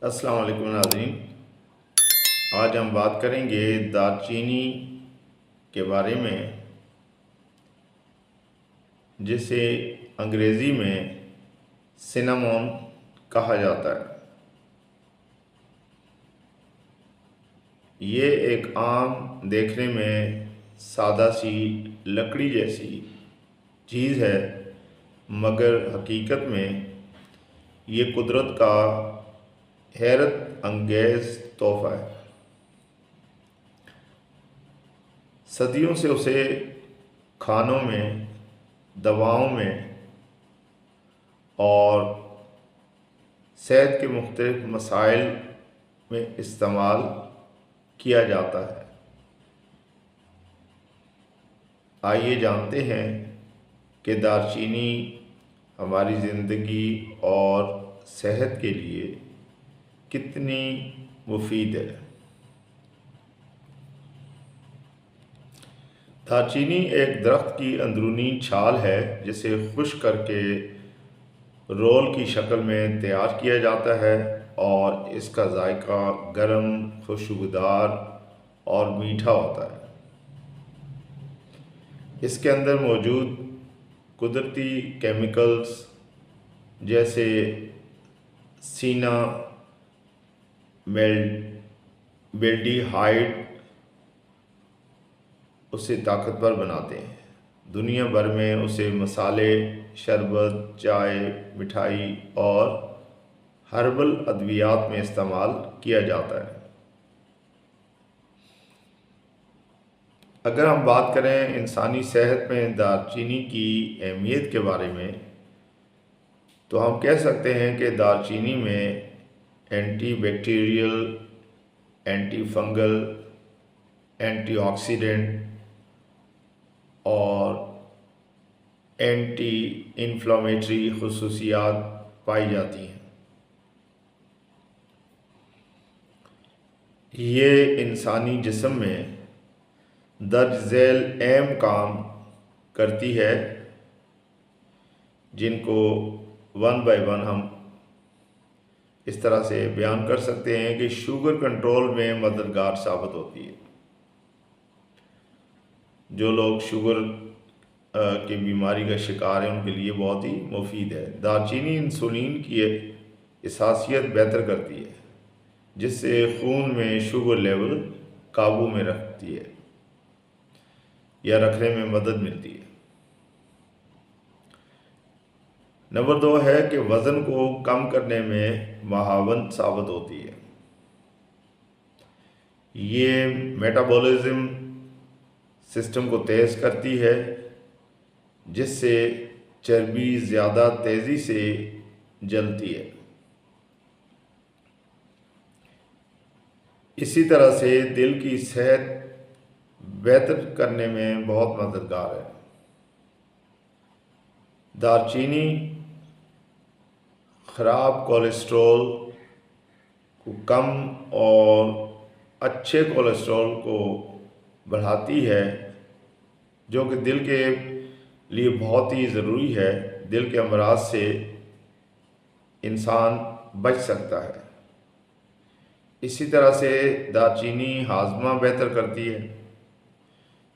अस्सलाम वालेकुम नाज़रीन। आज हम बात करेंगे दालचीनी के बारे में, जिसे अंग्रेज़ी में सिनामोन कहा जाता है। ये एक आम, देखने में सादा सी लकड़ी जैसी चीज़ है, मगर हकीकत में ये कुदरत का हैरत अंगेज़ तोहफ़ा है। सदियों से उसे खानों में, दवाओं में और सेहत के मुख्तलिफ मसाइल में इस्तेमाल किया जाता है। आइए जानते हैं कि दालचीनी हमारी ज़िंदगी और सेहत के लिए कितनी मुफीद है। दालचीनी एक दरख्त की अंदरूनी छाल है, जिसे खुश्क करके रोल की शक्ल में तैयार किया जाता है और इसका जायका गर्म, खुशबूदार और मीठा होता है। इसके अंदर मौजूद कुदरती केमिकल्स जैसे सीना मेल्डिहाइड उसे ताकतवर बनाते हैं। दुनिया भर में उसे मसाले, शरबत, चाय, मिठाई और हर्बल अद्वियात में इस्तेमाल किया जाता है। अगर हम बात करें इंसानी सेहत में दालचीनी की अहमियत के बारे में, तो हम कह सकते हैं कि दालचीनी में anti bacterial, anti fungal, antioxidant और एंटी इन्फ्लामेटरी खसूसियात पाई जाती हैं। ये इंसानी जिस्म में दर्ज झेल अहम काम करती है, जिनको वन बाय वन हम इस तरह से बयान कर सकते हैं कि शुगर कंट्रोल में मददगार साबित होती है। जो लोग शुगर की बीमारी का शिकार है, उनके लिए बहुत ही मुफीद है। दालचीनी इंसुलिन की इसासियत बेहतर करती है, जिससे खून में शुगर लेवल काबू में रखती है या रखने में मदद मिलती है। नंबर 2 है कि वज़न को कम करने में महावन साबित होती है। ये मेटाबॉलिज्म सिस्टम को तेज़ करती है, जिससे चर्बी ज़्यादा तेज़ी से जलती है। इसी तरह से दिल की सेहत बेहतर करने में बहुत मददगार है। दालचीनी ख़राब कोलेस्ट्रॉल को कम और अच्छे कोलेस्ट्रॉल को बढ़ाती है, जो कि दिल के लिए बहुत ही ज़रूरी है। दिल के अमराज से इंसान बच सकता है। इसी तरह से दालचीनी हाजमा बेहतर करती है,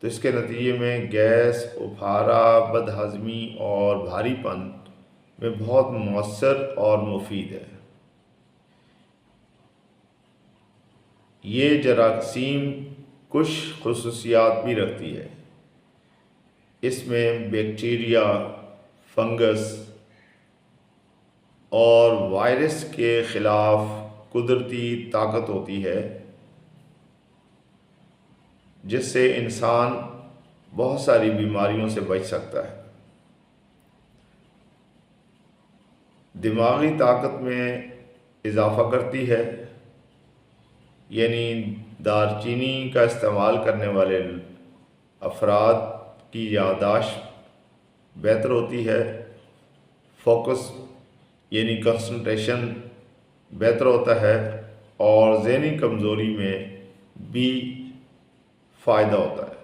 तो इसके नतीजे में गैस, उफारा, बदहज़मी और भारीपन में बहुत मौसर और मुफीद है। ये जरासीम कुछ खसूसियात भी रखती है। इसमें बैक्टीरिया, फंगस और वायरस के ख़िलाफ़ कुदरती ताकत होती है, जिससे इंसान बहुत सारी बीमारियों से बच सकता है। दिमागी ताकत में इजाफ़ा करती है, यानी दालचीनी का इस्तेमाल करने वाले अफराद की याददाश्त बेहतर होती है। फोकस यानी कंसंट्रेशन बेहतर होता है और ज़हनी कमज़ोरी में भी फ़ायदा होता है,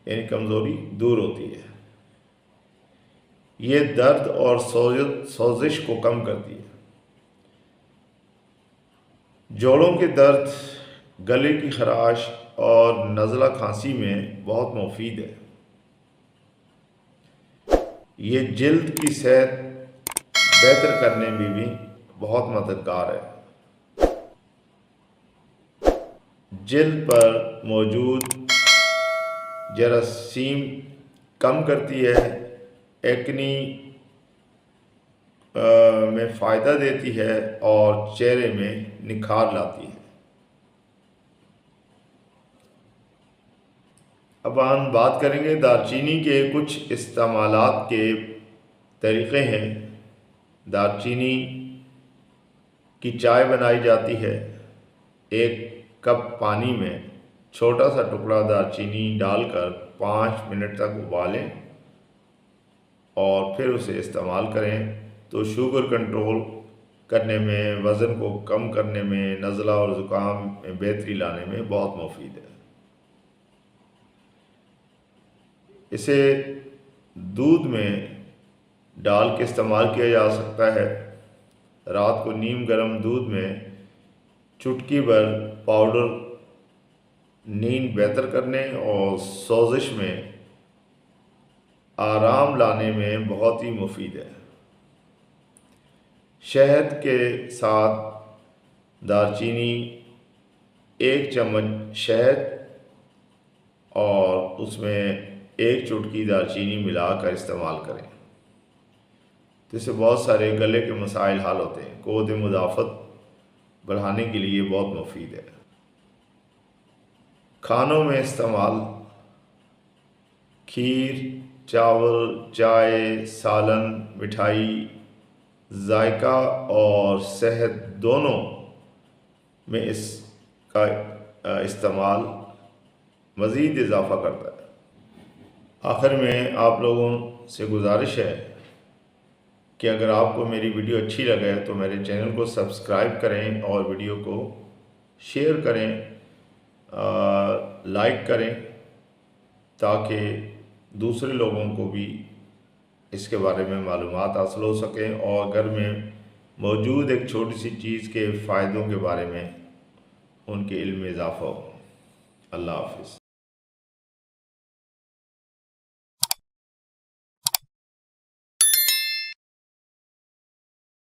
यानी कमज़ोरी दूर होती है। ये दर्द और सोजिश को कम करती है। जोड़ों के दर्द, गले की खराश और नज़ला खांसी में बहुत मुफीद है। ये जिल्द की सेहत बेहतर करने में भी बहुत मददगार है। जिल्द पर मौजूद जरासीम कम करती है, एक्नी में फ़ायदा देती है और चेहरे में निखार लाती है। अब हम बात करेंगे दालचीनी के कुछ इस्तेमालात के तरीक़े हैं। दालचीनी की चाय बनाई जाती है। 1 कप पानी में छोटा सा टुकड़ा दालचीनी डालकर 5 मिनट तक उबालें और फिर उसे इस्तेमाल करें तो शुगर कंट्रोल करने में, वज़न को कम करने में, नज़ला और ज़ुकाम में बेहतरी लाने में बहुत मुफीद है। इसे दूध में डाल के इस्तेमाल किया जा सकता है। रात को नीम गर्म दूध में चुटकी भर पाउडर नींद बेहतर करने और सोजिश में आराम लाने में बहुत ही मुफीद है। शहद के साथ दालचीनी, 1 चम्मच शहद और उसमें 1 चुटकी दालचीनी मिलाकर इस्तेमाल करें तो इससे बहुत सारे गले के मसाइल हल होते हैं। क़ुव्वत मुदाफ़त बढ़ाने के लिए बहुत मुफीद है। खानों में इस्तेमाल, खीर, चावल, चाय, सालन, मिठाई जायका और सेहत दोनों में इसका इस्तेमाल मज़ीद इजाफ़ा करता है। आखिर में आप लोगों से गुजारिश है कि अगर आपको मेरी वीडियो अच्छी लगे तो मेरे चैनल को सब्सक्राइब करें और वीडियो को शेयर करें, लाइक करें ताकि दूसरे लोगों को भी इसके बारे में मालूमात हासिल हो सकें और घर में मौजूद एक छोटी सी चीज़ के फ़ायदों के बारे में उनके इल्म में इजाफ़ा हो। अल्लाह हाफ़िज़।